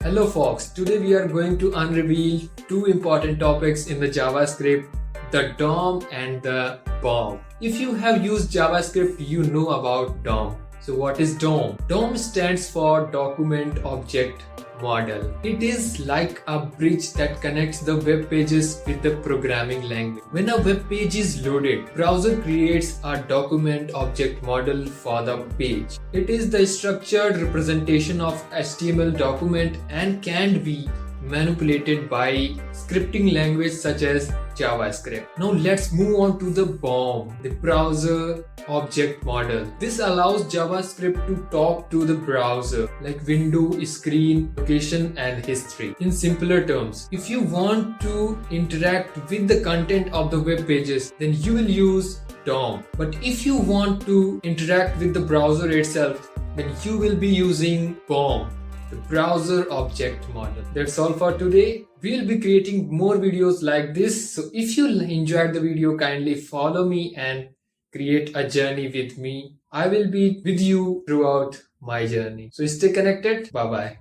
Hello folks, today we are going to unreveal two important topics in the JavaScript, the DOM and the BOM. If you have used JavaScript, you know about DOM. So what is DOM? DOM stands for Document Object Model. It is like a bridge that connects the web pages with the programming language. When a web page is loaded, browser creates a document object model for the page. It is the structured representation of HTML document and can be manipulated by scripting language such as JavaScript. Now let's move on to the BOM, the browser object model. This allows JavaScript to talk to the browser like window, screen, location and history. In simpler terms, if you want to interact with the content of the web pages, then you will use DOM. But if you want to interact with the browser itself, then you will be using BOM, the browser object model. That's all for today. We'll be creating more videos like this. So if you enjoyed the video, kindly follow me and create a journey with me. I will be with you throughout my journey. So stay connected. Bye bye.